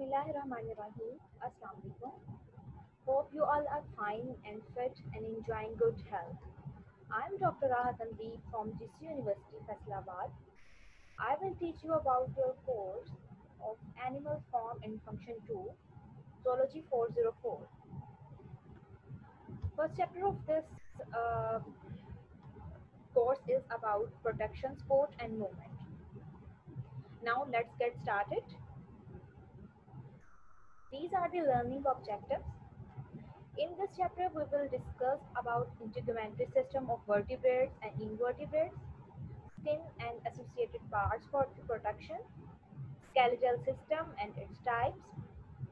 Bismillahirrahmanirrahim. Assalamu alaikum. Hope you all are fine and fit and enjoying good health. I'm Dr. Rahat Tanveer from GC University, Faisalabad. I will teach you about your course of Animal Form and Function 2, Zoology 404. First chapter of this course is about protection, sport, and movement. Now let's get started. These are the learning objectives. In this chapter, we will discuss about integumentary system of vertebrates and invertebrates, skin and associated parts for the protection, skeletal system and its types,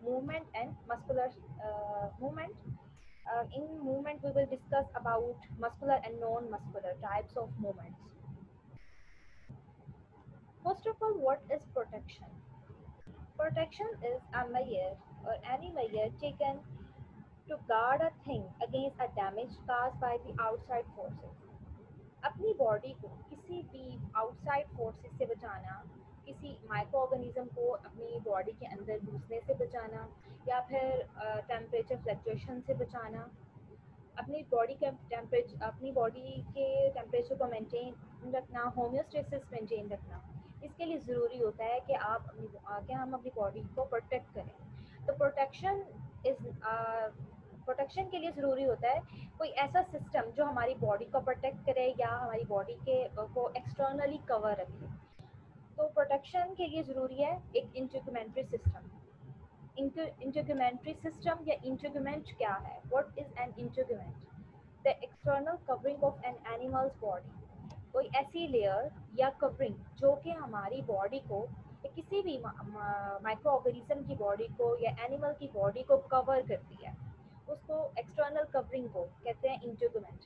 movement and muscular movement. In movement, we will discuss about muscular and non-muscular types of movements. First of all, what is protection? Protection is a measure or any measure taken to guard a thing against a damage caused by the outside forces. अपनी body को किसी भी outside forces से बचाना, किसी micro organism को अपनी body के अंदर घुसने से बचाना या फिर टेम्परेचर फ्लक्चुएशन से बचाना, अपनी बॉडी के टेम्परेचर को मेंटेन रखना, होम्योस्टेसिस मेंटेन रखना, इसके लिए ज़रूरी होता है कि हम अपनी बॉडी को प्रोटेक्ट करें. तो प्रोटेक्शन के लिए ज़रूरी होता है कोई ऐसा सिस्टम जो हमारी बॉडी को प्रोटेक्ट करे या हमारी बॉडी के को एक्सटर्नली कवर रखे. तो प्रोटेक्शन के लिए ज़रूरी है एक इंटेगुमेंट्री सिस्टम. इंटेगुमेंट्री सिस्टम या इंटेगुमेंट क्या है? What is an integument? The external covering of an animal's body. कोई ऐसी लेयर या कवरिंग जो कि हमारी बॉडी को या किसी भी माइक्रो ऑर्गेनिज्म की बॉडी को या एनिमल की बॉडी को कवर करती है, उसको एक्सटर्नल कवरिंग को कहते हैं integument.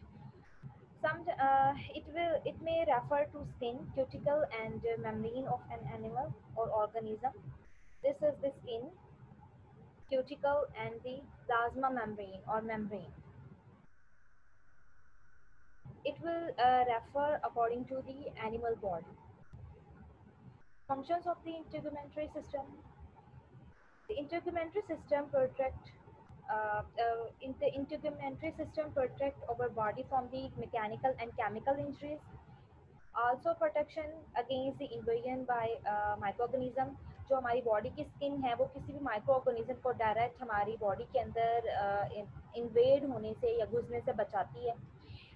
It may refer to skin, cuticle, and membrane of an animal or organism. This is the skin, cuticle, and the plasma membrane or membrane. It will refer according to the animal body. Functions of the integumentary system. The integumentary system in the integumentary system protect our body from the mechanical and chemical injuries. Also protection against the invasion by microorganism. जो हमारी body की skin है वो किसी भी micro organism को direct हमारी body के अंदर इन्वेड होने से या घुसने से बचाती है.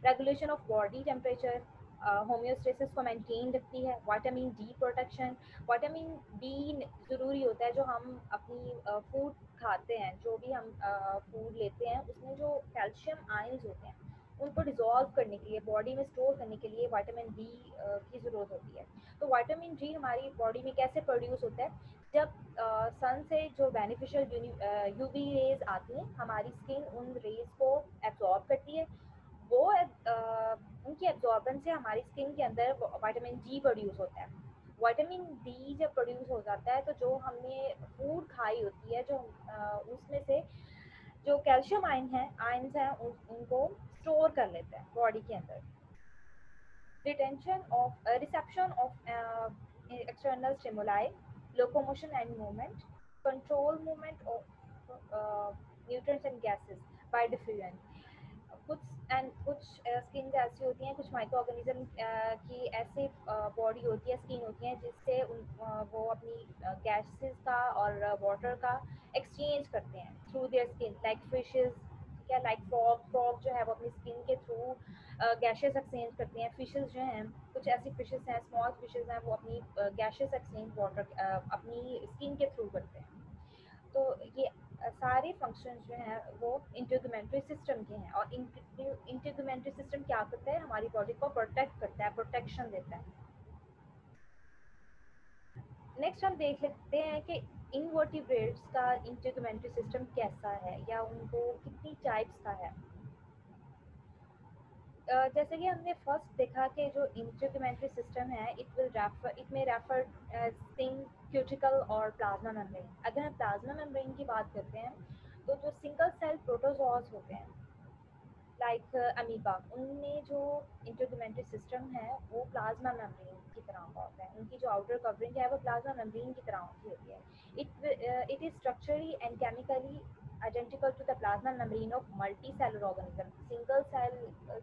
Regulation of body temperature, homeostasis को मेंटेन रखती है. Vitamin D protection. Vitamin D ज़रूरी होता है जो हम अपनी फूड खाते हैं, जो भी हम फूड लेते हैं उसमें जो कैल्शियम आयंस होते हैं उनको डिज़ोल्व करने के लिए, बॉडी में स्टोर करने के लिए विटामिन डी की ज़रूरत होती है. तो विटामिन डी हमारी बॉडी में कैसे प्रोड्यूस होता है? जब सन से जो बेनिफिशियल यूवी रेज आती हैं, हमारी स्किन उन रेज को एब्जॉर्ब करती है. वो उनकी एब्जॉर्बेंस से हमारी स्किन के अंदर विटामिन डी प्रोड्यूस होता है. विटामिन डी जब प्रोड्यूस हो जाता है तो जो हमने फूड खाई होती है, जो उसमें से जो कैल्शियम आयंस हैं उनको स्टोर कर लेते हैं बॉडी के अंदर. Reception of external stimuli, locomotion and movement, control movement of nutrients and gases bye diffusion. कुछ स्किन ऐसी होती हैं, कुछ माइक्रो ऑर्गेनिज्म की ऐसी बॉडी होती है, स्किन होती है जिससे वो अपनी गैसेस का और वाटर का एक्सचेंज करते हैं through their skin. Like fishes, क्या लाइक फ्रॉग जो है वो अपनी स्किन के थ्रू गैसेस एक्सचेंज करते हैं. फिशेस जो हैं, कुछ ऐसी फिशेस हैं, स्मॉल फिशेस हैं, वो अपनी गैसेस एक्सचेंज वाटर अपनी स्किन के थ्रू करते हैं. तो ये सारे फंक्शंस जो हैं वो इंटेगुमेंट्री सिस्टम के हैं. और इंटेगुमेंट्री सिस्टम क्या करता है? हमारी बॉडी को प्रोटेक्ट करता है, प्रोटेक्शन देता है. नेक्स्ट हम देख लेते हैं कि इनवर्टिब्रेट्स का इंटेगुमेंट्री सिस्टम कैसा है या उनको कितनी टाइप्स का है. जैसे कि हमने फर्स्ट देखा कि जो इंटेगुमेंट्री सिस्टम है इट में रेफर स्किन, क्यूटिकल और प्लाज्मा मेम्ब्रेन. अगर हम प्लाज्मा मेम्ब्रेन की बात करते हैं तो जो सिंगल सेल प्रोटोजोआस होते हैं लाइक अमीबा, उनमें जो इंटरगमेंटरी सिस्टम है वो प्लाज्मा मेम्ब्रेन की तरह का होता है, उनकी जो आउटर कवरिंग है वो प्लाज्मा मेम्ब्रेन की तरह की होती है। It is structurally and chemically identical to the plasma membrane of multi cellular organism. Single cell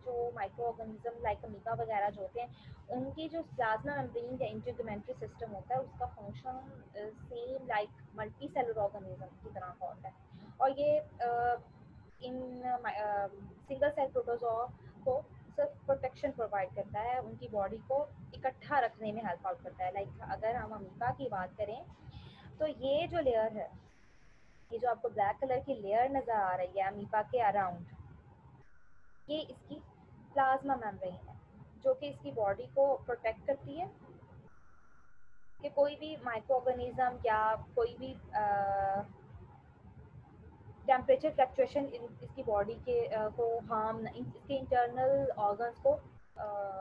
जो माइक्रो ऑर्गेनिज्म लाइक अमीबा वगैरह जो होते हैं, उनकी जो प्लाज्मा मेम्ब्रेन या इंटरगमेंटरी सिस्टम होता है उसका function same like multi cellular organism की तरह का होता है। और ये इन सिंगल सेल प्रोटोजोआ को सिर्फ प्रोटेक्शन प्रोवाइड करता है, उनकी बॉडी को इकट्ठा रखने में हेल्प आउट करता है। लाइक अगर हम अमीबा की बात करें तो ये जो लेयर है, ये जो आपको ब्लैक कलर की लेयर नज़र आ रही है अमीबा के अराउंड, ये इसकी प्लाज्मा मेम्ब्रेन है जो कि इसकी बॉडी को प्रोटेक्ट करती है कि कोई भी माइक्रो ऑर्गेनिज्म या कोई भी टेम्परेचर फ्लक्चुएशन इसकी बॉडी के को हार्म, इसके इंटरनल ऑर्गन्स को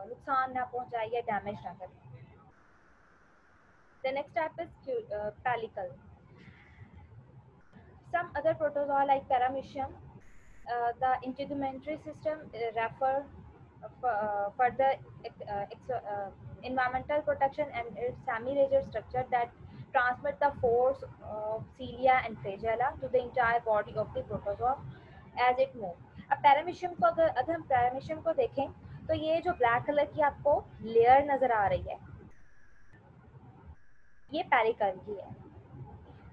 नुकसान ना पहुंचाए या डैमेज ना करे। The next type is pellicle. Some other protozoa like paramecium, the integumentary system refer further environmental protection and its semi-rigid structure that transmit the force of cilia and flagella to the entire body of the protozoa as it move. अब paramecium को अगर हम paramecium को देखें तो ये जो black colour की आपको लेयर नजर आ रही है ये पेरिकल की है।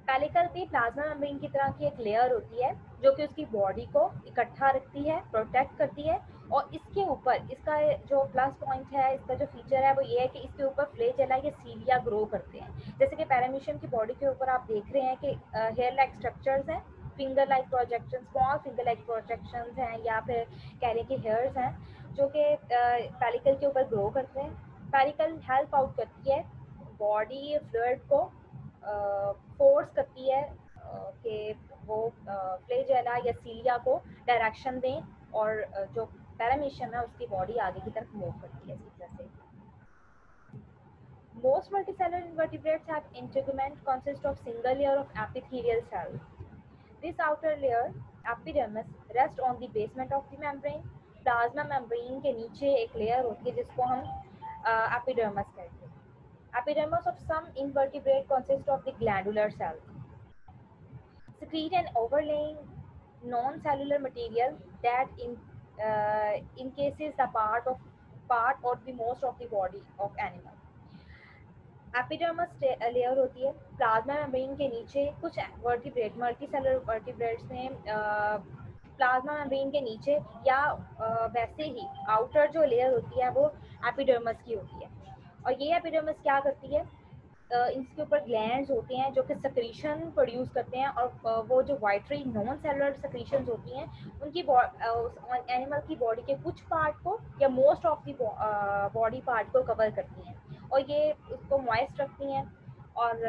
पेलिकल भी प्लाज्मा मेम्ब्रेन की तरह की एक लेयर होती है जो कि उसकी बॉडी को इकट्ठा रखती है, प्रोटेक्ट करती है। और इसके ऊपर इसका जो प्लस पॉइंट है, इसका जो फीचर है वो ये है कि इसके ऊपर फ्लैजेला या सीलिया ग्रो करते हैं। जैसे कि पैरामीशियम की बॉडी के ऊपर आप देख रहे हैं कि हेयर लाइक स्ट्रक्चर्स हैं, finger like projection, small finger like projection हैं या फिर कह लें कि हेयर्स हैं जो कि पेलिकल के ऊपर ग्रो करते हैं। पेलिकल हेल्प आउट करती है बॉडी फ्लूइड को, फोर्स करती है कि वो फ्लैजेला या सीलिया को डायरेक्शन दें और जो पैरामीशियम है उसकी बॉडी आगे की तरफ मूव करती है इसी तरह से। Most multicellular invertebrates have integument consist of single layer of epithelial cells. This outer layer, epidermis, rests on the basement of the membrane. Plasma membrane के नीचे एक लेयर होती है जिसको हम एपिडर्मस कहते हैं। Epidermis of some invertebrate consists of the glandular cells. Secrete an overlaying non-cellular material that encases the part or the most of the body of animal. Epidermis layer होती है प्लाज्मा मेम्ब्रेन के नीचे। कुछ vertebrate multi cellular vertebrates में plasma membrane के नीचे या वैसे ही आउटर जो लेयर होती है वो एपिडर्मस की होती है। और ये एपिडर्मस क्या करती है, इसके ऊपर ग्लैंड्स होते हैं जो कि सक्रीशन प्रोड्यूस करते हैं और वो जो वाइटरी नॉन सेलुलर सक्रीशंस होती हैं उनकी एनिमल की बॉडी के कुछ पार्ट को या most of the body part को कवर करती हैं और ये उसको मॉइस्ट रखती हैं। और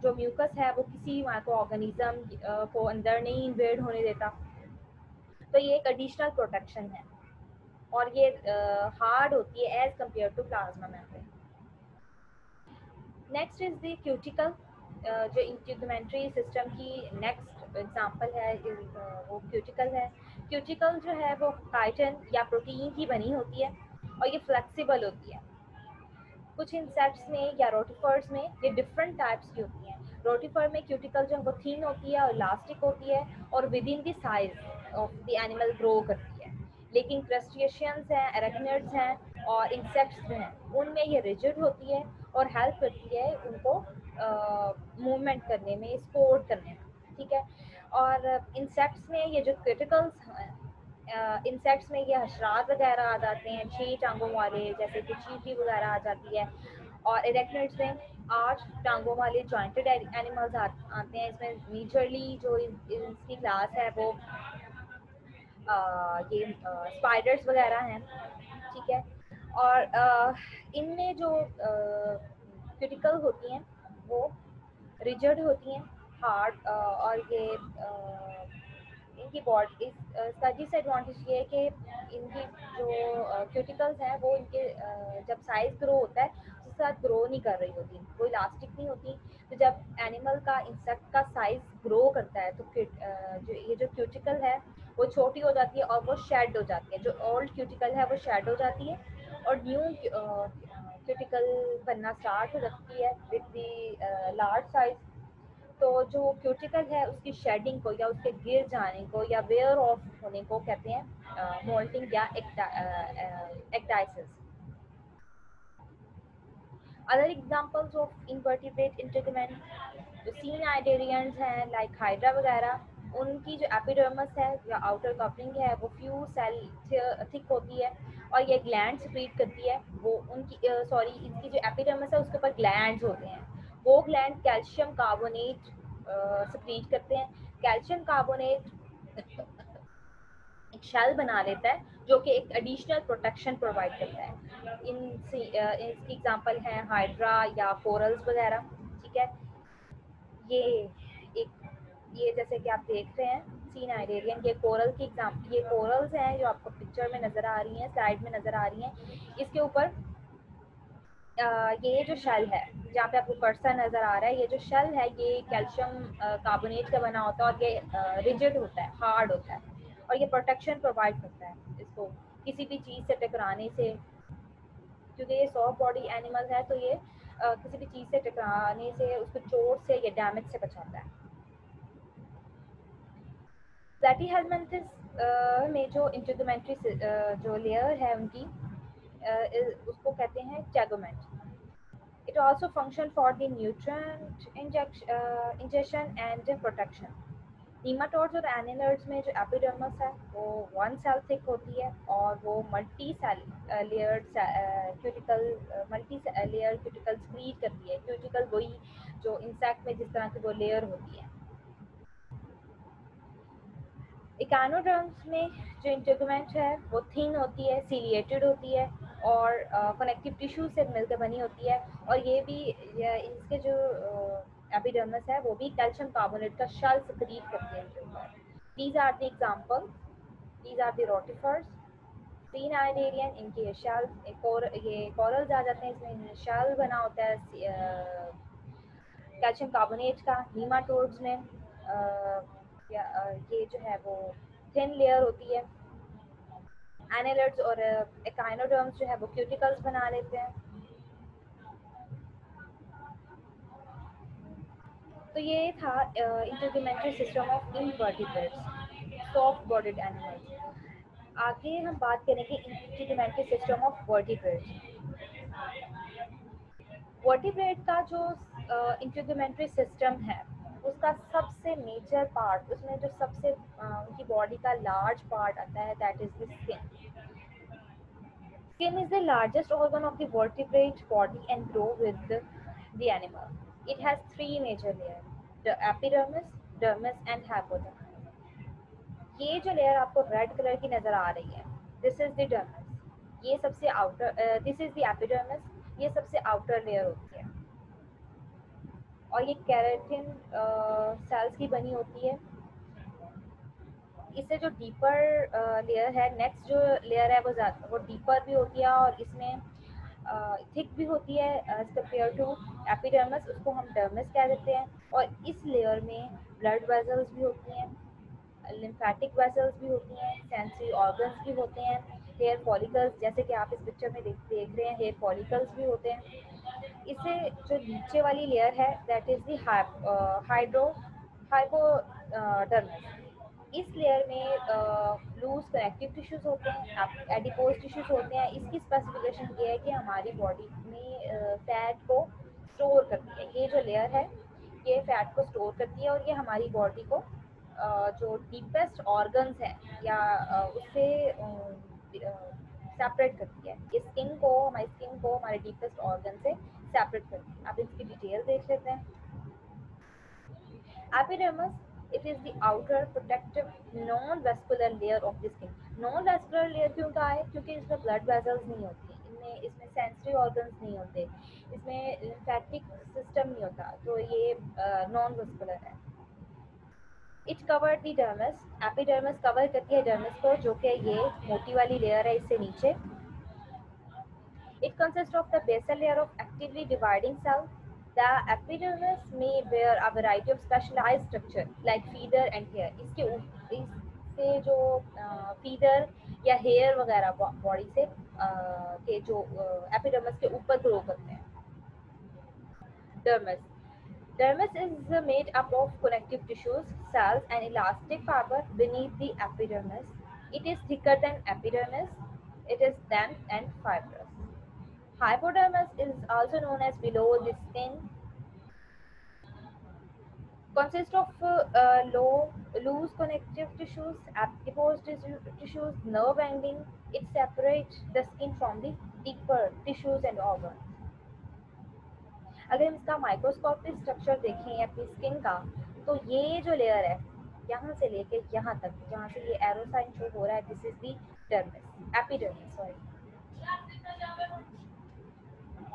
जो म्यूकस है वो किसी माइक्रो ऑर्गेनिज्म को अंदर नहीं इन्वेड होने देता, तो ये एक एडिशनल प्रोटेक्शन है और ये हार्ड होती है as compare to plasma membrane. Next is the cuticle, जो इंटीग्यूमेंट्री सिस्टम की नेक्स्ट एग्जांपल है वो क्यूटिकल है। क्यूटिकल जो है वो काइटिन या प्रोटीन की बनी होती है और ये फ्लेक्सिबल होती है। कुछ इंसेक्ट्स में या रोटिफर्स में ये डिफरेंट टाइप्स की होती हैं। रोटिफर में क्यूटिकल जो है वो थिन होती है और इलास्टिक होती है और with in the size of the animal grow करती है। लेकिन क्रस्टेशियंस हैं, एराक्निड्स हैं और इंसेक्ट्स जो हैं उनमें ये रिजिड होती है और हेल्प करती है उनको मूवमेंट करने में, स्पोर्ट करने में, ठीक है। और इंसेक्ट्स में ये जो क्यूटिकल्स हैं, इंसेक्ट्स में ये हशरात वगैरह आ जाते हैं 6 टांगों वाले, जैसे कि चींटी वगैरह आ जाती है। और एरेक्निड्स में 8 टांगों वाले जॉइंटेड एनिमल्स आते हैं। इसमें मेजरली जो इसकी क्लास है वो ये स्पाइडर्स वगैरह हैं, ठीक है। और इनमें जो क्रिटिकल होती हैं वो रिजिड होती हैं, हार्ड, और ये इनकी बॉडी इसका डिसएडवांटेज ये है कि इनकी जो क्यूटिकल्स हैं वो इनके जब साइज ग्रो होता है साथ ग्रो नहीं कर रही होती, वो इलास्टिक नहीं होती। तो जब एनिमल का, इंसेक्ट का साइज ग्रो करता है तो जो ये जो क्यूटिकल है वो छोटी हो जाती है और वो शेड हो जाती है। जो ओल्ड क्यूटिकल है वो शेड हो जाती है और न्यू क्यूटिकल बनना स्टार्ट हो जाती है विद द लार्ज साइज। तो जो क्यूटिकल है उसकी शेडिंग को या उसके गिर जाने को या वेयर ऑफ होने को कहते हैं मोल्टिंग या ecdysis. Other examples of invertebrate integument जो सी नाइडेरियंस हैं लाइक हाइड्रा वगैरह, उनकी जो एपिडर्मस है या आउटर कवरिंग है वो फ्यू सेल थिक होती है और ये ग्लैंड सिक्रीट करती है। वो उनकी इनकी जो एपिडर्मस है उसके ऊपर ग्लैंड्स होते हैं। वो ग्लैंड कैल्शियम कार्बोनेट सिक्रीट करते हैं। कैल्शियम कार्बोनेट एक शेल बना लेता है जो कि एक एडिशनल प्रोटेक्शन प्रोवाइड करता है। इसकी एग्जांपल है हाइड्रा या कोरल्स वगैरह। ठीक है, ये एक ये जैसे कि आप देख रहे हैं सी नाइडेरियन, ये कोरल की एग्जाम्पल, ये कोरल्स हैं जो आपको पिक्चर में नज़र आ रही हैं, स्लाइड में नज़र आ रही हैं। इसके ऊपर ये जो शेल है जहाँ पे आपको कर्सर नज़र आ रहा है, ये जो शेल है ये कैल्शियम कार्बोनेट का बना होता है और ये रिजिड होता है, हार्ड होता है और ये प्रोटेक्शन प्रोवाइड करता है इसको किसी भी चीज़ से टकराने से। क्योंकि ये सॉफ्ट बॉडी एनिमल है तो ये किसी भी चीज़ से टकराने से, उसको चोट से या डैमेज से बचाता है। प्लैटीहेलमिन्थस में जो इंटेगुमेंट्री जो लेयर है उनकी उसको कहते हैं टेगुमेंट। It also function for the nutrient ingestion and protection. Nematodes और annelids में जो एपिडर्मस है वो वन सेल थिक होती है और वो multi cell layer cuticle layer cuticle secrete करती है। क्यूटिकल वही जो इंसेक्ट में जिस तरह की वो लेयर होती है। इकानोडर्म्स में जो इंटेगुमेंट है वो थिन होती है, सीलिएटेड होती है और कनेक्टिव टिश्यू से मिलकर बनी होती है। और ये भी इसके जो एपिडर्मिस है वो भी कैल्शियम कार्बोनेट का शेल सिक्रीट करती है इनके ऊपर। These are the example, these are the rotifers. Cnidarian, इनके शेल ये कोरल्स आ जाते हैं, इसमें शेल बना होता है कैल्शियम कार्बोनेट का। नीमाटोड्स में ये जो है वो थिन लेयर होती है। एनेलिड्स और एकाइनोडर्म्स जो है वो क्यूटिकल्स बना लेते हैं। तो ये था integumentary system of invertebrates, soft bodied animals. आगे हम बात करेंगे integumentary system of vertebrates. Vertebrate का जो इंटरग्यूमेंट्री सिस्टम है उसका सबसे मेजर पार्ट, उसमें जो सबसे उनकी बॉडी का लार्ज पार्ट आता है that is the skin. Skin is the largest organ of the vertebrate body and grow with the animal. It has three major layers: the epidermis, dermis, and hypodermis. ये जो layer आपको red colour की नजर आ रही है, this is the dermis. ये सबसे outer, this is the epidermis, ये सबसे आउटर लेयर होती है और ये केराटिन सेल्स की बनी होती है। इससे जो डीपर लेयर है, नेक्स्ट जो लेयर है वो डीपर भी होती है और इसमें थिक भी होती है एज कम्पेयर टू एपिडर्मिस, उसको हम डर्मिस कह देते हैं। और इस लेयर में ब्लड वेसल्स भी होती हैं, लिम्फेटिक वेसल्स भी होती हैं, सेंसरी ऑर्गन्स भी होते हैं, हेयर फॉलिकल्स, जैसे कि आप इस पिक्चर में देख रहे हैं, हेयर फॉलिकल्स भी होते हैं। इससे जो नीचे वाली लेयर है दैट इज दी हाइपोडर्मिस। इस लेयर में लूज कनेक्टिव टिश्यूज होते हैं, एडिपोज टिश्यूज होते हैं। इसकी स्पेसिफिकेशन ये है कि हमारी बॉडी में फैट को स्टोर करती है। ये जो लेयर है ये फैट को स्टोर करती है और ये हमारी बॉडी को जो डीपेस्ट ऑर्गन्स हैं या उससे सेपरेट करती है। ये हमारी स्किन को हमारे डीपेस्ट ऑर्गन से सेपरेट करती है। आप इसकी डिटेल देख लेते हैं। Epidermis, it is the outer protective non-vascular layer of the skin. Non-vascular layer क्यों कहा है? क्योंकि इसमें blood vessels नहीं होती, इसमें sensory organs नहीं होते, इसमें lymphatic system नहीं होता, तो ये non-vascular है। It covered the dermis. Epidermis cover करती है dermis को, जो कि ये मोटी वाली लेयर है इससे नीचे। It consists of the basal layer of actively dividing cell. The epidermis may bear a variety of specialized structure like feeder and hair. इससे जो फीडर या हेयर वगैरह बॉडी से के जो एपिडर्मिस के ऊपर ग्रो करते हैं. Dermis. Dermis is made up of connective tissues, cells, and elastic fiber beneath the epidermis. It is thicker than epidermis. It is dense and fibrous. Hypodermis is also known as below the skin. Consists of loose connective tissues, adipose tissues, nerve ending. It separates the skin from the deeper tissues and organs. अगर हम इसका microscopic structure देखें अपनी skin का, तो ये जो layer है यहाँ से लेके यहाँ तक, जहाँ से ये एरो साइन शो हो रहा है, this is the dermis, epidermis sorry.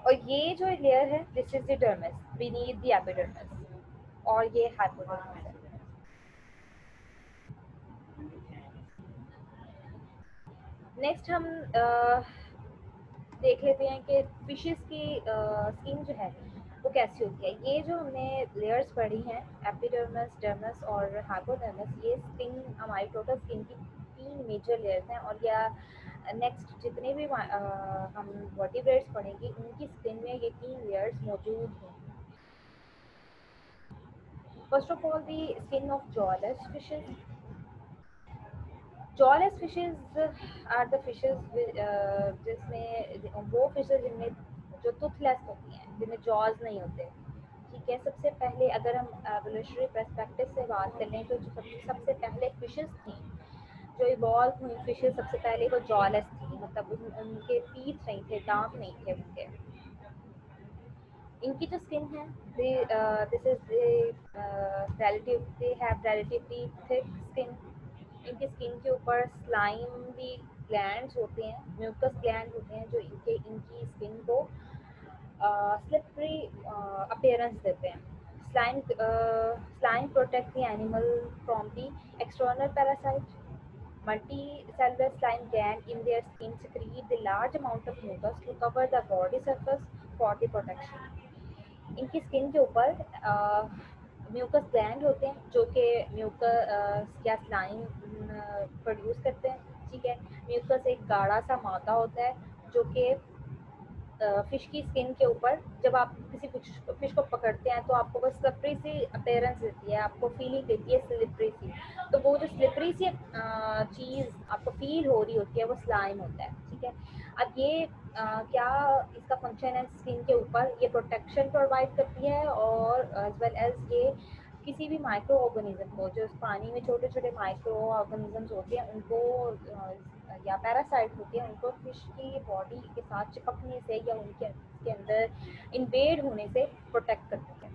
और ये जो लेयर है this is the dermis beneath the epidermis, और ये हाइपोडर्मिस है. नेक्स्ट हम देख लेते हैं कि फिशेस की स्किन जो है वो कैसी होती है. ये जो हमने लेयर्स पढ़ी हैं, एपिडर्मिस, डर्मिस और हाइपोडर्मिस, ये स्किन हमारी टोटल स्किन की 3 मेजर लेयर्स हैं. और या नेक्स्ट जितने भी हम वर्टिब्रेट्स पढ़ेंगे उनकी स्किन में ये 3 लेयर्स मौजूद हैं. First of all the skin of jawless fishes. Jawless fishes are the fishes जिसमें वो फिशेस जिनमें जो टूथलेस होती हैं, जिनमें जॉज नहीं होते. ठीक है, सबसे पहले अगर हम एवोल्यूशनरी पर्सपेक्टिव से बात करें तो जो सबसे पहले फिशेस थी जो इवॉल्व हुई फिशेस, सबसे पहले वो जॉलेस थी, मतलब उनके टीथ नहीं थे, दांत नहीं थे उनके. इनकी जो स्किन है this is relative, they have relatively thick skin. इनकी स्किन के ऊपर स्लाइमली ग्लैंड्स होते हैं, म्यूकस ग्लैंड होते हैं, जो इनकी स्किन को स्लिपरी अपीयरेंस देते हैं. Slime protect the animal from the external parasites. Multicellular slime gland in their skin secrete the large amount of mucus to cover the body surface for the protection. इनकी skin के ऊपर mucus gland होते हैं जो कि mucus या slime produce करते हैं. ठीक है, म्यूकस एक गाढ़ा सा मादा होता है जो कि फिश की स्किन के ऊपर जब आप किसी फिश को पकड़ते हैं तो आपको बस स्लिपरी सी अपीयरेंस देती है, आपको फीलिंग देती है स्लिपरी सी. तो वो जो स्लिपरी सी चीज़ आपको फील हो रही होती है वो स्लाइम होता है. ठीक है, अब ये क्या इसका फंक्शन है स्किन के ऊपर, ये प्रोटेक्शन प्रोवाइड करती है और एज वेल एज ये किसी भी माइक्रो ऑर्गेनिज्म को, जो पानी में छोटे छोटे माइक्रो ऑर्गेनिजम्स होते हैं उनको या पैरासाइट होते हैं उनको फिश की बॉडी के साथ चिपकने से या उसके अंदर इन्वेड होने से प्रोटेक्ट करती है.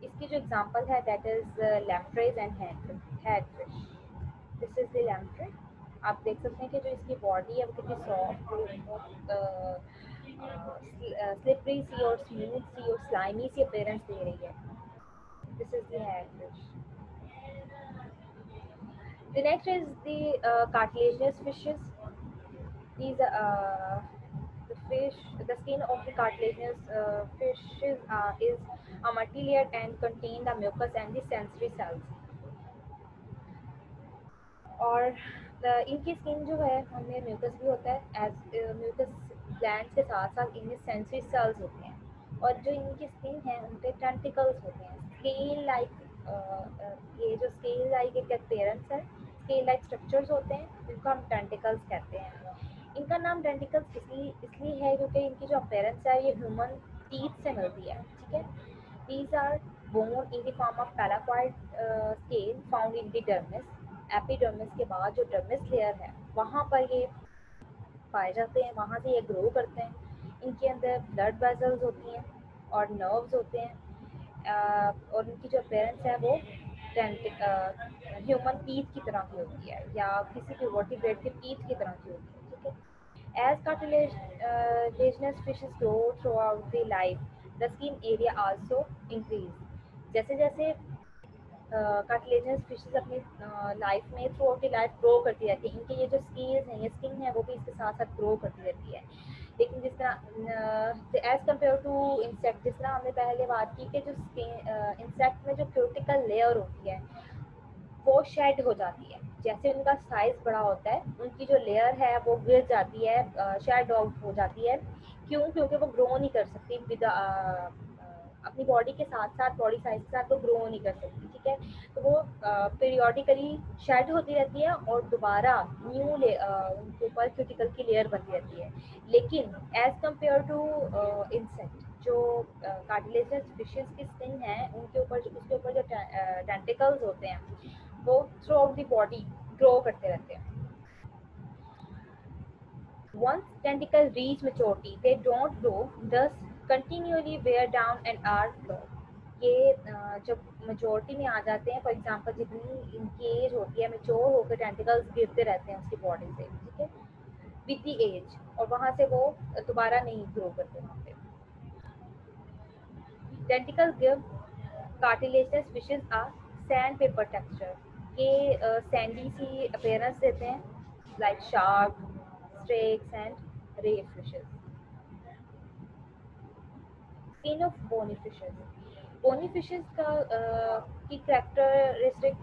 इसकी जो एग्जांपल है that is lampreys and hagfish. This is the lamprey. आप देख सकते हैं कि जो इसकी बॉडी है वो कितनी सॉफ्ट, स्लिपरी सी और स्मूथ सी और स्लाइमी सी अपीयरेंस दे रही है. This is the head fish. The next is the cartilaginous fishes. These the skin of the cartilaginous fishes is a multi-layered and contain the mucus and the sensory cells. और इनकी skin जो है उनमें mucus भी होता है, as mucus gland के साथ साथ इनमें सेंसरी सेल्स होते हैं. और जो इनकी स्किन है उन पे टेंटिकल्स होते हैं, स्केल लाइक. ये जो स्केल लाइक एक अपीयरेंस है, स्केल लाइक स्ट्रक्चर्स होते हैं जिनको हम टेंटिकल्स कहते हैं. इनका नाम टेंटिकल्स इसलिए है क्योंकि इनकी जो अपीयरेंस है ये ह्यूमन टीथ से मिलती है. ठीक है, these are bone in the form of placoid scale found in the dermis. Epidermis के बाद जो डर्मिस लेयर है वहाँ पर ये पाए जाते हैं, वहाँ से ये ग्रो करते हैं. इनके अंदर ब्लड वेसल्स होती हैं और नर्व्स होते हैं. और इनकी जो अपीयरेंस है वो ह्यूमन टीथ की तरह की होती है या किसी भी वर्टिब्रेट के टीथ की तरह की होती है. ठीक है, as cartilaginous fishes grow throughout the life, the skin area also increase. जैसे जैसे कार्टिलेजिनस फिशेस अपनी लाइफ में through out the life grow करती रहती है. इनके ये जो स्किल्स हैं, ये स्किन है वो भी इसके साथ साथ ग्रो करती रहती है. लेकिन जिस तरह एज कम्पेयर टू इंसेक्ट, जिस तरह हमने पहले बात की कि जो इंसेक्ट में जो क्यूटिकल लेयर होती है वो शेड हो जाती है, जैसे उनका साइज बड़ा होता है उनकी जो लेयर है वो गिर जाती है, शेड आउट हो जाती है। क्यों? क्योंकि वो ग्रो नहीं कर सकती विद अपनी बॉडी के साथ साथ, बॉडी साइज के साथ वो ग्रो नहीं कर सकती, ठीक है। तो वो पीरियोडिकली शेड होती रहती है और दोबारा न्यू उनके ऊपर क्यूटिकल की लेयर बनती रहती है। लेकिन एज कम्पेयर टू इंसेक्ट, जो कार्टिलेजियस फिशेस की स्किन है उनके ऊपर उसके ऊपर जो टेंटिकल्स होते हैं वो through out the body grow करते रहते हैं। Once tentacles reach maturity, they don't grow, thus continually wear down and are flawed. ये जब मेजोरिटी में आ जाते हैं, फॉर एग्जांपल जितनी इनकी एज होती है, मेच्योर होकर टेंटिकल्स गिरते रहते हैं उसकी बॉडी से, ठीक है, विद द एज, और वहाँ से वो दोबारा नहीं ग्रो करते वहाँ पे। Tentacles give cartilaginous fishes a sand paper texture, ये सैंडी सी अपीयरेंस देते हैं, like shark, streaks and ray fishes. Skin of bony fishes, bony fishes का की करेक्टरिस्टिक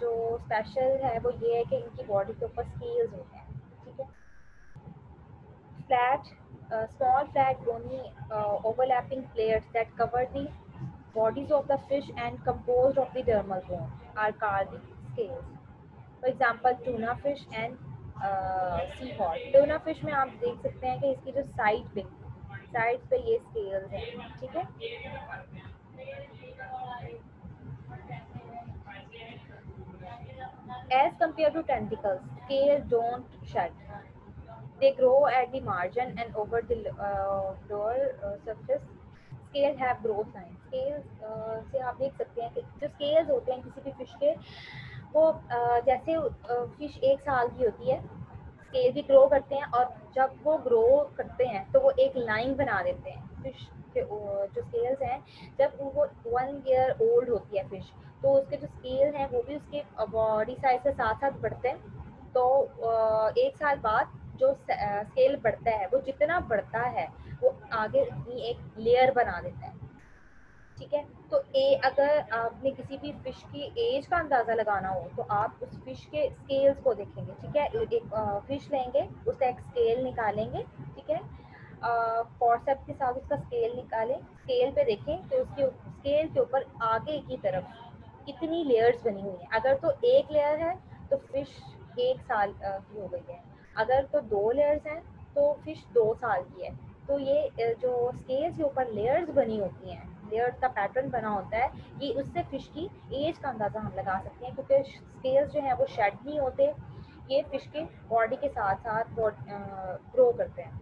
जो स्पेशल है वो ये है कि इनकी बॉडी के ऊपर स्केल्स होते हैं, ठीक है। Flat small flat bony overlapping plates that cover the bodies of the fish and composed of the dermal bone are called the scales. For example, tuna fish and seahorse. Tuna fish में आप देख सकते हैं कि इसकी जो side पे ये स्केल्स हैं, ठीक है। As compared to tentacles, scales don't shed. They grow at the margin and over the lower surface. Scales have growth signs. Scales से आप देख सकते हैं कि जो scales होते हैं किसी भी fish के, वो जैसे fish एक साल की होती है, स्केल भी ग्रो करते हैं, और जब वो ग्रो करते हैं तो वो एक लाइन बना देते हैं फिश के जो स्केल्स हैं। जब वो 1 ईयर ओल्ड होती है फिश, तो उसके जो स्केल हैं वो भी उसके बॉडी साइज के साथ साथ बढ़ते हैं। तो 1 साल बाद जो स्केल बढ़ता है, वो जितना बढ़ता है वो आगे अपनी एक लेयर बना देता है, ठीक है। तो अगर आपने किसी भी फिश की एज का अंदाज़ा लगाना हो तो आप उस फिश के स्केल्स को देखेंगे, ठीक है। एक फिश लेंगे, उसका एक स्केल निकालेंगे, ठीक है। फॉरसेप्स के साथ उसका स्केल निकालें, स्केल पे देखें तो उसके स्केल के ऊपर आगे की तरफ कितनी लेयर्स बनी हुई हैं। अगर तो एक लेयर है तो फिश 1 साल की हो गई है, अगर तो 2 लेयर्स हैं तो फिश 2 साल की है। तो ये जो स्केल्स के ऊपर लेयर्स बनी होती हैं, लेयर्स का पैटर्न बना होता है, ये उससे फिश की एज का अंदाज़ा हम लगा सकते हैं, क्योंकि स्केल्स जो हैं वो शेड नहीं होते, ये फिश के बॉडी के साथ साथ ग्रो करते हैं।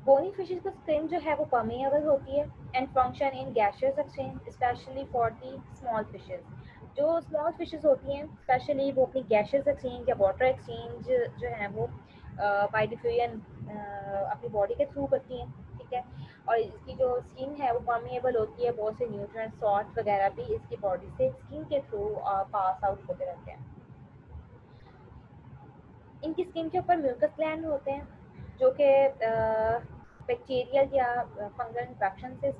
बोनी फिशेस का स्किन जो है वो परमेएबल होती है and function in gaseous exchange, specially for the small fishes. जो स्मॉल फिशेस होती हैं स्पेशली वो अपनी गैशियस एक्सचेंज या वाटर एक्सचेंज जो है वो बाय डिफ्यूजन अपनी बॉडी के थ्रू करती हैं, ठीक है। और इसकी जो स्किन है वो परमेएबल होती है, बहुत से न्यूट्रिएंट सॉल्ट वगैरह भी इसकी बॉडी से स्किन के थ्रू पास आउट होते रहते हैं। इनकी स्किन के ऊपर म्यूकस ग्लैंड होते हैं जो कि बैक्टीरियल या फंगल इन्फेक्शन से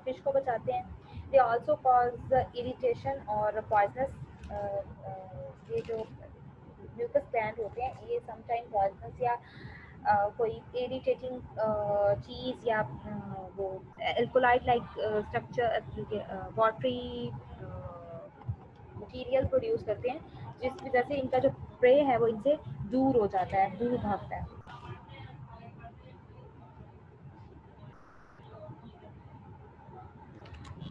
फिश को बचाते हैं। दे आल्सो कॉज इरिटेशन और पॉइजनस। ये जो म्यूकस ग्लैंड होते हैं ये समटाइम पॉइजनस या कोई इरिटेटिंग चीज़ या वो alkaloid like structure watery material produce करते हैं, जिस वजह से इनका जो प्रे है वो इनसे दूर हो जाता है, दूर भागता है।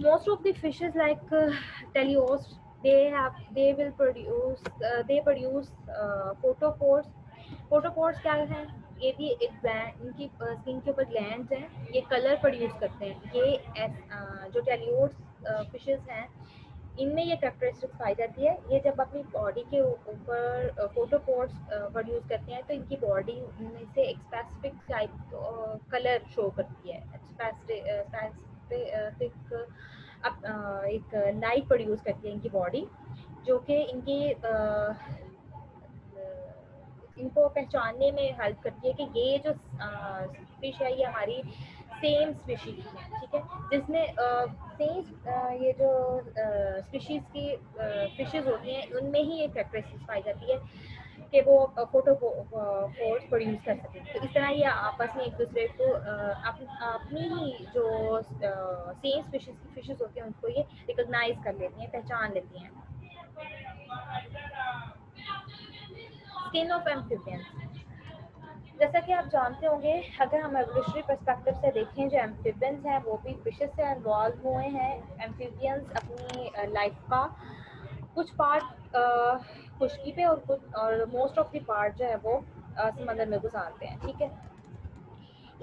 Most of the fishes like teleost, they produce photophores. Photophores क्या हैं? ये भी एक ग्लैंड, इनकी स्किन के ऊपर ग्लैंड्स हैं, ये कलर प्रोड्यूस करते हैं। ये जो टेलियोस फिशेस हैं इनमें ये कैरेक्टरिस्टिक्स पाई जाती है। ये जब अपनी बॉडी के ऊपर फोटोपोर्स प्रोड्यूस करते हैं तो इनकी बॉडी में से एक स्पेसिफिक टाइप कलर शो करती है, स्पेसिफिक एक लाइट प्रोड्यूस करती है इनकी बॉडी, जो कि इनकी इनको पहचानने में हेल्प करती है कि ये जो फिश है ये हमारी सेम स्पीशी की है, ठीक है, जिसमें सेम ये जो स्पीशीज़ की फिशेस होती हैं उनमें ही ये कैरेक्टरिस्टिक्स पाई जाती है कि वो फोटो फोर्स प्रोड्यूस कर सकें। तो इस तरह ये आपस में एक दूसरे को अपनी ही जो सेम स्पीशीज़ की फिशेस होती हैं उनको ये रिकॉग्नाइज कर लेती हैं, पहचान लेती हैं। स्किन ऑफ एम्फिबियंस, जैसा कि आप जानते होंगे, अगर हम एवोल्यूशनरी पर्सपेक्टिव से देखें, जो एम्फिबियंस हैं वो भी फिशेस से इन्वॉल्व हुए हैं। एम्फिबियंस अपनी लाइफ का कुछ पार्ट खुशकी पे और कुछ और मोस्ट ऑफ द पार्ट जो है वो समंदर में गुजारते हैं, ठीक है।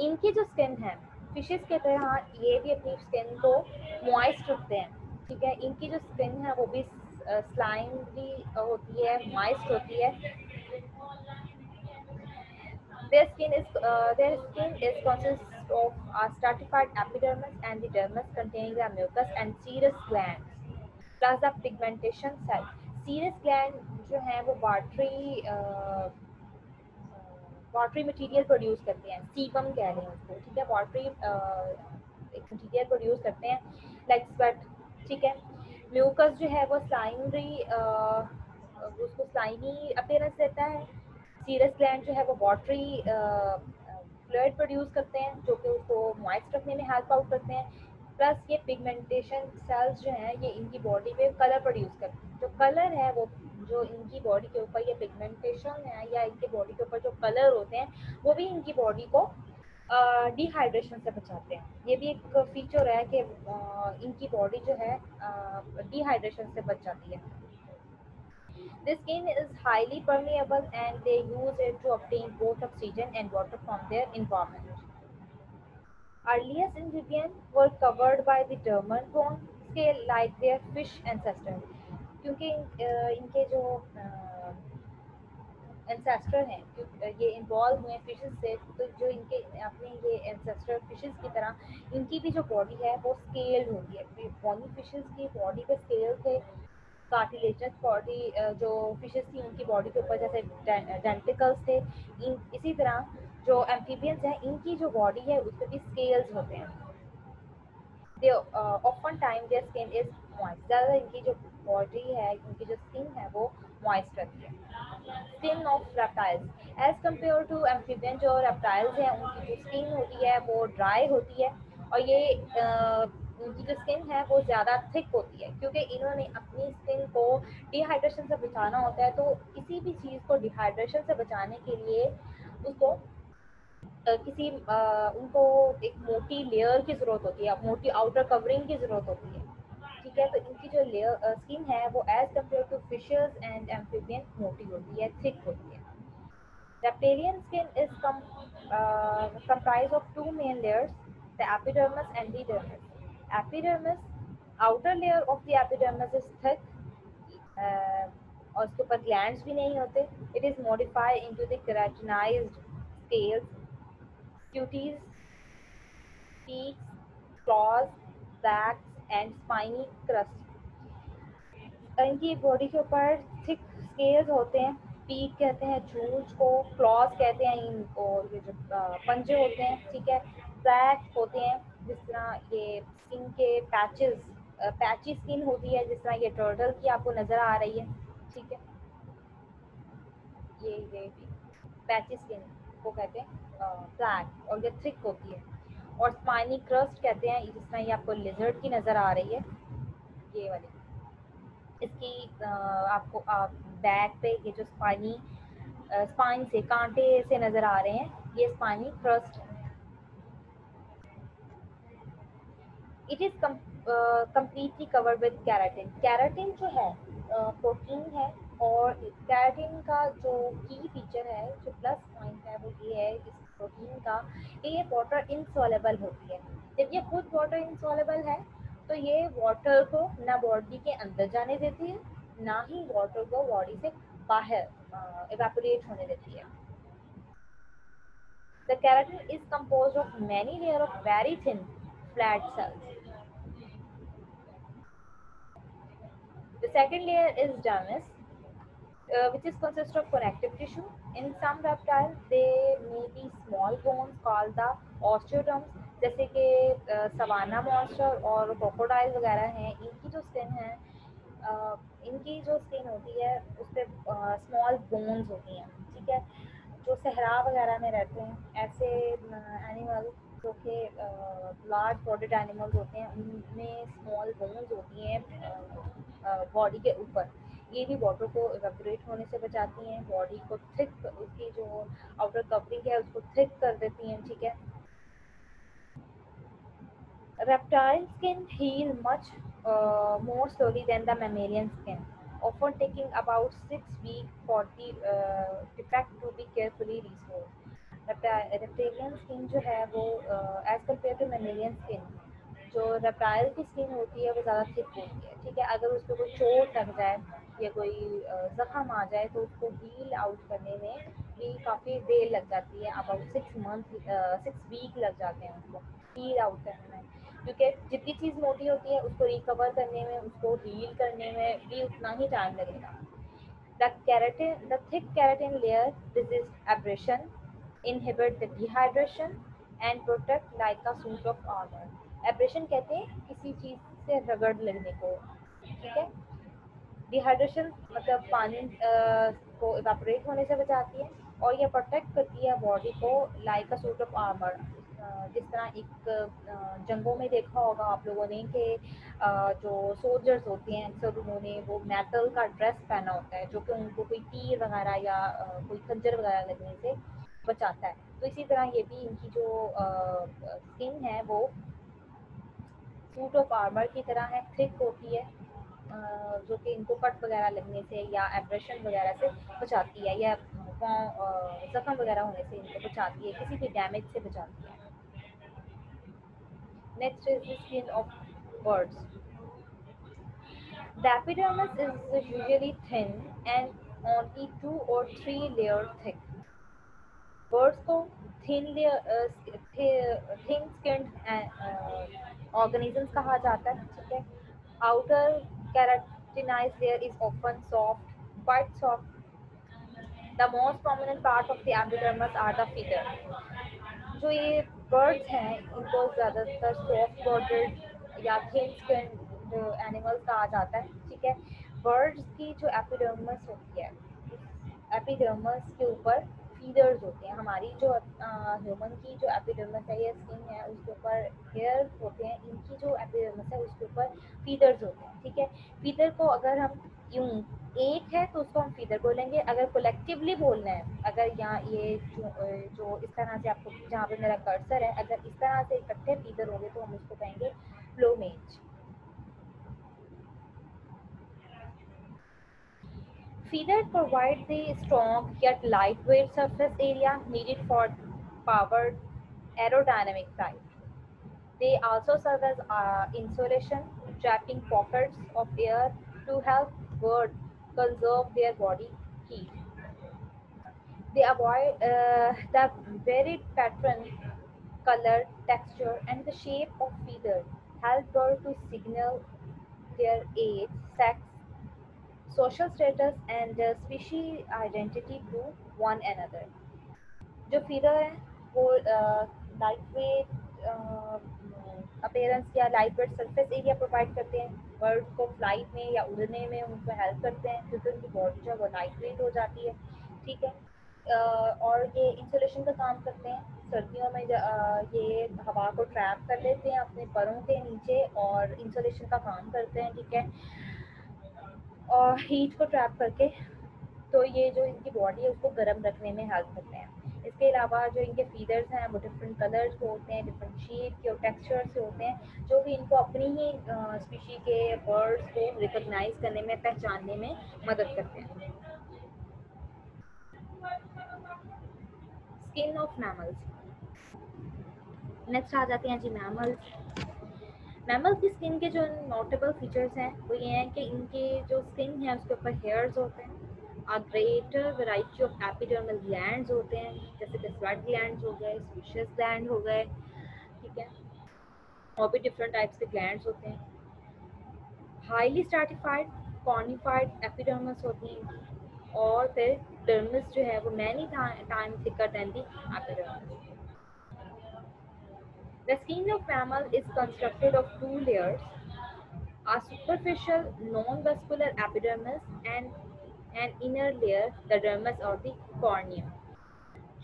इनकी जो स्किन है फिशेस के तरह ये भी अपनी स्किन को मॉइस्ट रखते हैं, ठीक है। इनकी जो स्किन है वो भी स्लाइमली होती है, मॉइस्ट होती है। Their skin is consists of a stratified epidermis and the dermis containing the mucus and serous glands plus the pigmentation cell. Serous gland जो है वो वाटरी मटेरियल प्रोड्यूस करते हैं, सीबम कह रहे हैं उसको, ठीक है। वाटरी एक मटेरियल प्रोड्यूस करते हैं लाइक स्वेट, ठीक है। म्यूकस जो है वो स्लाइमरी उसको स्लाइमी अपीयरेंस देता है। सीरस ग्लैंड जो है वो वाटरी फ्लूइड प्रोड्यूस करते हैं जो कि उसको मॉइस्ट रखने में हेल्प आउट करते हैं। प्लस ये पिगमेंटेशन सेल्स जो हैं ये इनकी बॉडी पे कलर प्रोड्यूस करते हैं। जो कलर है वो जो इनकी बॉडी के ऊपर ये पिगमेंटेशन है या इनकी बॉडी के ऊपर जो कलर होते हैं वो भी इनकी बॉडी को डिहाइड्रेशन से बचाते हैं। ये भी एक फीचर है कि इनकी बॉडी जो है डिहाइड्रेशन से बच जाती है। The skin is highly permeable and they use it to obtain both oxygen and water from their environment. Earliest amphibians were covered by the dermal bone scale like their fish ancestors. क्योंकि इनके जो ancestor हैं ये involve हुए fishes से, तो जो इनके अपने ये एंसेस्टर फिशेस की तरह इनकी भी जो बॉडी है वो स्केल्ड होती है। बॉनी फिशेस की बॉडी पे स्केल थे, कार्टिलेजस बॉडी जो फिशेस थी उनकी बॉडी के ऊपर जैसे डेंटिकल्स थे। इसी तरह जो एम्फीबियंस हैं इनकी जो बॉडी है उस पर भी स्केल्स होते हैं। They often time their skin is moist, ज़्यादा इनकी जो बॉडी है इनकी जो स्किन है वो मॉइस्ट रहती है। Skin of reptiles as compare to amphibian, जो रेप्टाइल्स हैं उनकी जो स्किन होती है वो ड्राई होती है और ये उनकी जो स्किन है वो ज़्यादा थिक होती है क्योंकि इन्होंने अपनी स्किन को डिहाइड्रेशन से बचाना होता है। तो किसी भी चीज़ को डिहाइड्रेशन से बचाने के लिए उसको उनको एक मोटी लेयर की ज़रूरत होती है, मोटी आउटर कवरिंग की ज़रूरत होती है, ठीक है। तो इनकी जो लेयर स्किन है वो as compare to fishes and amphibian मोटी होती है, थिक होती है। Reptilian skin is comprised of two main layers, the epidermis and the dermis. Epidermis, outer layer of the epidermis is thick और उसके ऊपर glands भी नहीं होते. It is modified into the keratinized scales, cuties, peaks, claws, bracts and spiny crust. इनकी body के ऊपर thick scales होते हैं, पीक कहते हैं चूंच को, क्लॉज कहते हैं इनको, ये जो पंजे होते हैं, ठीक है। ब्लैक होते हैं जिस तरह ये स्किन के पैचेस, पैची स्किन होती है जिस तरह ये टर्टल की आपको नज़र आ रही है, ठीक है। ये पैची स्किन को कहते हैं ब्लैक और ये थिक होती है। और स्पाइनी क्रस्ट कहते हैं जिस तरह ये आपको लिजर्ड की नज़र आ रही है, ये वाली। इसकी आपको बैक पे ये जो स्पाइन से कांटे से नज़र आ रहे हैं, ये spiny crust. It is completely covered with keratin. Keratin जो है प्रोटीन है और कैराटिन का जो की फीचर है, जो प्लस पॉइंट है वो ये है इस प्रोटीन का कि ये वाटर इनसॉल्युबल होती है। जब ये खुद वाटर इनसॉल्युबल है तो ये वाटर को ना बॉडी के अंदर जाने देती है ना ही वाटर को बॉडी से बाहर इवेपोरेट होने देती है। The keratin is composed of many layers of very thin flat cells. The second layer is dermis, which is consists of connective tissue In some reptiles, they may be small bones called the osteoderms, जैसे कि savanna monster और crocodile वगैरह हैं, इनकी जो skin है इनकी जो स्किन होती है उस पर स्मॉल बोन्स होती हैं, ठीक है। जो सहरा वगैरह में रहते हैं ऐसे एनिमल जो कि लार्ज बॉडीड एनिमल्स होते हैं उनमें स्मॉल बोन्स होती हैं बॉडी के ऊपर। ये भी वाटर को इवेपोरेट होने से बचाती हैं, बॉडी को थिक, उसकी जो आउटर कवरिंग है उसको थिक कर देती हैं, ठीक है। Reptile skin heal much more slowly than the mammalian skin, often taking about 6 weeks for the defect to be carefully restored. Reptilian skin जो है वो as compared to mammalian skin, जो रेप्टाइल की स्किन होती है वो ज़्यादा थिक होती है, ठीक है। अगर उस पर कोई चोट लग जाए या कोई ज़ख्म आ जाए तो उसको हील आउट करने में भी काफ़ी देर लग जाती है, अबाउट 6 वीक लग जाते हैं उसको हील आउट करने में, क्योंकि जितनी चीज़ मोटी होती है उसको रिकवर करने में, उसको हील करने में भी उतना ही टाइम लगेगा। The thick keratin layer resists abrasion, inhibit the dehydration and protect like a suit of armor. Abrasion कहते हैं किसी चीज़ से रगड़ लगने को, ठीक है। डिहाइड्रेशन मतलब पानी को इवापोरेट होने से बचाती है, और ये प्रोटेक्ट करती है बॉडी को like a suit of armour. जिस तरह एक जंगों में देखा होगा आप लोगों ने कि जो सोल्जर्स होते हैं अक्सर उन्होंने वो मेटल का ड्रेस पहना होता है जो कि उनको कोई तीर वगैरह या कोई खंजर वगैरह लगने से बचाता है। तो इसी तरह ये भी इनकी जो स्किन है वो सूट ऑफ आर्मर की तरह है, थिक होती है, जो कि इनको कट वगैरह लगने से या एब्रेशन वगैरह से बचाती है, या ज़ख्म वगैरह होने से इनको बचाती है, किसी भी डैमेज से बचाती है। Next is the skin of birds. The epidermis is usually thin and only 2 or 3 layers thick. Birds को थिन स्किन्ड ऑर्गेनिजम्स कहा जाता है, ठीक है। Outer keratinized layer is often soft, quite soft. The most prominent part of the epidermis are the feathers. जो ये birds हैं इनको ज़्यादातर सॉफ्ट बॉर्डर्ड या थिन स्किन्ड एनिमल्स कहा जाता है, ठीक है। बर्ड्स की जो एपिडर्मस होती है, एपिडर्मस के ऊपर फीदर्स होते हैं। हमारी जो ह्यूमन की जो एपिडर्मस है या स्किन है उसके ऊपर हेयर होते हैं, इनकी जो एपिडर्मस है उसके ऊपर फीदर्स होते हैं, ठीक है। फीदर को अगर हम यूं एक है तो उसको हम फीदर बोलेंगे, अगर कलेक्टिवली बोलना है, अगर यहाँ ये जो इस तरह से आपको जहाँ पे मेरा कर्सर है अगर इस तरह से इकट्ठे फीदर होंगे तो हम उसको कहेंगे plumage. Feathers provide the strong yet lightweight surface area needed for powered aerodynamic flight. They also serve as insulation, trapping pockets of air to help birds conserve their body heat. They avoid the varied pattern, color, texture, and the shape of feathers help birds to signal their age, sex, social status, and species identity to one another. जो feather है वो light weight appearance या light wet surface area provide करते हैं, bird को flight में या उड़ने में उनको हेल्प करते हैं क्योंकि उनकी बॉडी जो है वो लाइट वेट हो जाती है, ठीक है। और ये इंसुलेशन का काम करते हैं, सर्दियों में ये हवा को ट्रैप कर लेते हैं अपने परों के नीचे और इंसुलेशन का काम करते हैं, ठीक है, और हीट को ट्रैप करके तो ये जो इनकी बॉडी है उसको गर्म रखने में हेल्प करते हैं। इसके अलावा जो इनके फीदर्स हैं वो डिफरेंट कलर्स के होते हैं, डिफरेंट शेप के और टेक्सचर से होते हैं जो कि इनको अपनी ही स्पीशी के बर्ड्स को रिकॉग्नाइज करने में, पहचानने में मदद करते हैं। Skin of mammals. नेक्स्ट आ जाते हैं जी मैमल्स। मैमल्स की स्किन के जो नोटेबल फीचर्स हैं वो ये हैं कि इनके जो स्किन है उसके ऊपर हेयर्स होते हैं, a greater variety of epidermal glands होते हैं जैसे कि स्वेट ग्लैंड्स हो गए, स्पीशियस ग्लैंड हो गए, ठीक है, और भी डिफरेंट टाइप्स के ग्लैंड्स होते हैं। हाईली स्ट्रैटिफाइड कॉर्निफाइड एपिडर्मस होती हैं, और फिर dermis जो है वो many times thicker than the epidermis. The skin of mammal is constructed of two layers, a superficial non-vascular epidermis and an inner layer, the dermis or the cornea.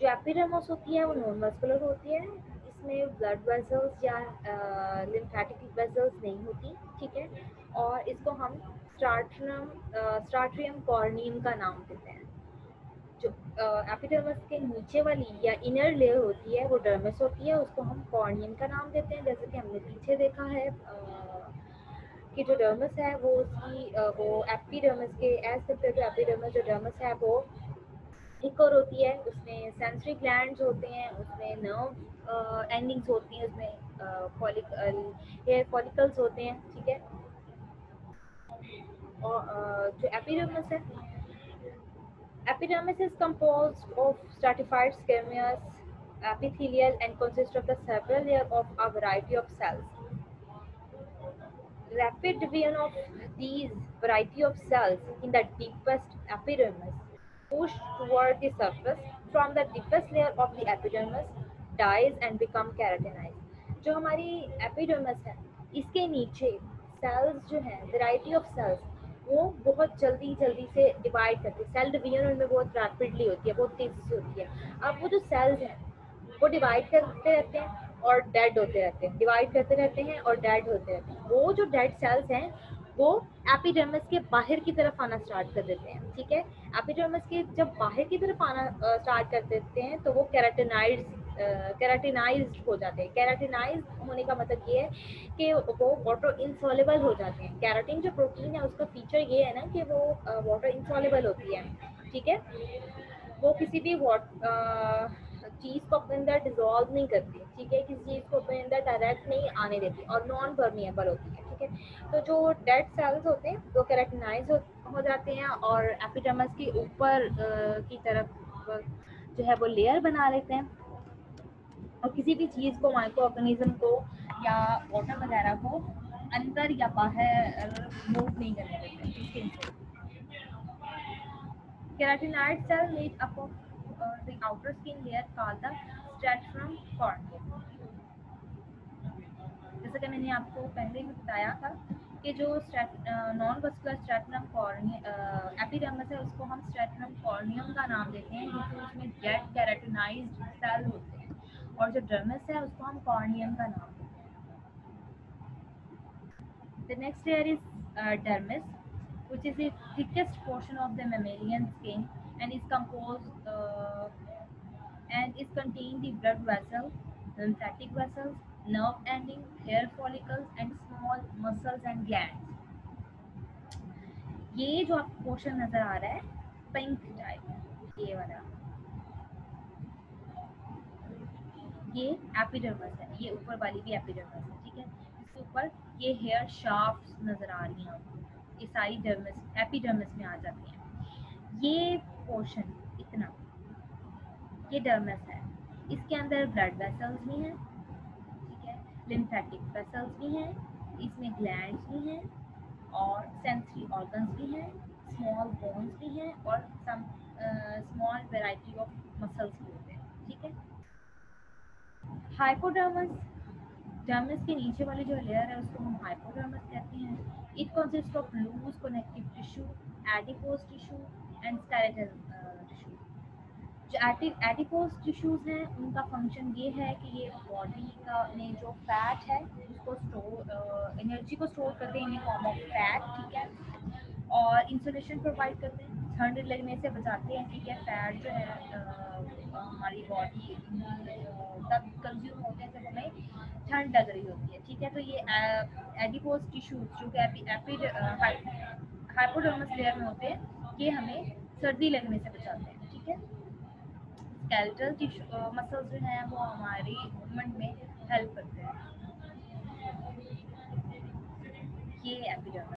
जो epidermis होती है वो नॉन वैस्कुलर होती है, इसमें blood vessels या lymphatic vessels नहीं होती, ठीक है, और इसको हम स्ट्राट्रियम कॉर्नियम का नाम देते हैं। जो एपिडर्मिस के नीचे वाली या इनर लेयर होती है वो डर्मिस होती है, उसको हम कॉर्नियम का नाम देते हैं। जैसे कि हमने पीछे देखा है कि जो डर्मिस है वो उसकी वो एपिडर्मिस के एज कम्पेयर टू एपिडर्मिस जो डर्मिस है वो थिकर होती है, उसमें सेंसरी ग्लैंड्स होते हैं, उसमें नर्व एंडिंग्स होती हैं, उसमें हेयर फॉलिकल्स होते हैं, ठीक है। और जो एपिडर्मिस है, epidermis is composed of stratified squamous epithelial and consists of the several layers of a variety of cells. Rapid division of these variety of cells in the deepest epidermis push toward the surface from the deepest layer of the epidermis dies and become keratinized. जो हमारी epidermis है इसके नीचे cells जो हैं variety of cells वो बहुत जल्दी से डिवाइड करती है, सेल डिवीजन उनमें बहुत रैपिडली होती है, बहुत तेजी से होती है। अब वो जो सेल्स हैं वो डिवाइड करते रहते हैं और डेड होते रहते हैं, डिवाइड करते रहते हैं और डेड होते रहते हैं। वो जो डेड सेल्स हैं वो एपिडर्मिस के बाहर की तरफ आना स्टार्ट कर देते हैं, ठीक है। एपिडर्मिस के जब बाहर की तरफ आना स्टार्ट कर देते हैं तो वो केराटिनाइज्ड हो जाते हैं। केराटिनाइज्ड होने का मतलब ये है कि वो वाटर इंसॉल्युबल हो जाते हैं। केराटिन जो प्रोटीन है उसका फीचर ये है ना कि वो वाटर इंसॉल्युबल होती है, ठीक है। वो किसी भी चीज़ को अपने अंदर डिजोल्व नहीं करती, ठीक है, किसी चीज़ को अपने अंदर डायरेक्ट नहीं आने देती और नॉन परमिएबल होती है, ठीक है। तो जो डेड सेल्स होते हैं वो केराटिनाइज हो जाते हैं और एपिडर्मिस के ऊपर की तरफ जो है वो लेयर बना लेते हैं और किसी भी चीज़ को, माइक्रो ऑर्गेनिज्म को या वाटर वगैरह को अंदर या बाहर मूव नहीं करने देते स्किन से। Keratinized cell made up of the outer skin layer called the stratum corneum. जैसा कि मैंने आपको पहले भी बताया था कि जो नॉन वस्कुलर स्ट्रैटम एपिडर्मिस है उसको हम स्ट्रैटम कॉर्नियम का नाम देते हैं क्योंकि उसमें डेड केराटिनाइज्ड सेल होते हैं, और जो डर्मिस है उसको हम कॉर्नियम का नाम देते हैं। The next layer is dermis, which is the thickest portion of the mammalian skin and is composed and is contain the blood vessels, lymphatic vessels, nerve ending, hair follicles, and small muscles and glands. ये जो आपको portion नजर आ रहा है pink type, ये वाला, ये epidermis है, ये ऊपर वाली भी एपिडर्मिस है, ठीक है। इसके ऊपर ये हेयर शाफ्ट्स नजर आ रही हैं आपको, ये सारी डर्मिस एपिडर्मिस में आ जाती हैं। ये पोर्शन इतना, ये डर्मिस है, इसके अंदर ब्लड वेसल्स भी हैं, ठीक है, लिम्फेटिक वेसल्स भी हैं, इसमें ग्लैंड्स भी हैं और सेंसरी ऑर्गन्स भी हैं, स्मॉल बोन्स भी हैं और some small variety of muscles भी होते हैं, ठीक है। हाइपोडर्मस, डर्मिस के नीचे वाली जो लेयर है उसको हम हाइपोडर्मस कहते हैं। It consist of loose connective tissue, adipose tissue and skeletal tissue. जो एडिपोज टिश्यूज हैं उनका फंक्शन ये है कि ये बॉडी का में जो फैट है उसको स्टोर, एनर्जी को स्टोर करते हैं इन फॉर्म ऑफ फैट, ठीक है, और इंसुलेशन प्रोवाइड करते हैं, ठंड लगने से बचाते हैं, ठीक है। फैट जो है हमारी बॉडी तब कंज्यूम होते हैं जब हमें ठंड लग रही होती है, ठीक है। तो ये एडिपोज टिश्यूज जो कि हाइपोडर्मस लेयर में होते हैं ये हमें सर्दी लगने से बचाते हैं, ठीक है। स्केलेटल टिश्यू मसल्स जो हैं वो हमारी मूवमेंट में हेल्प करते हैं। ये एपिडर्मिस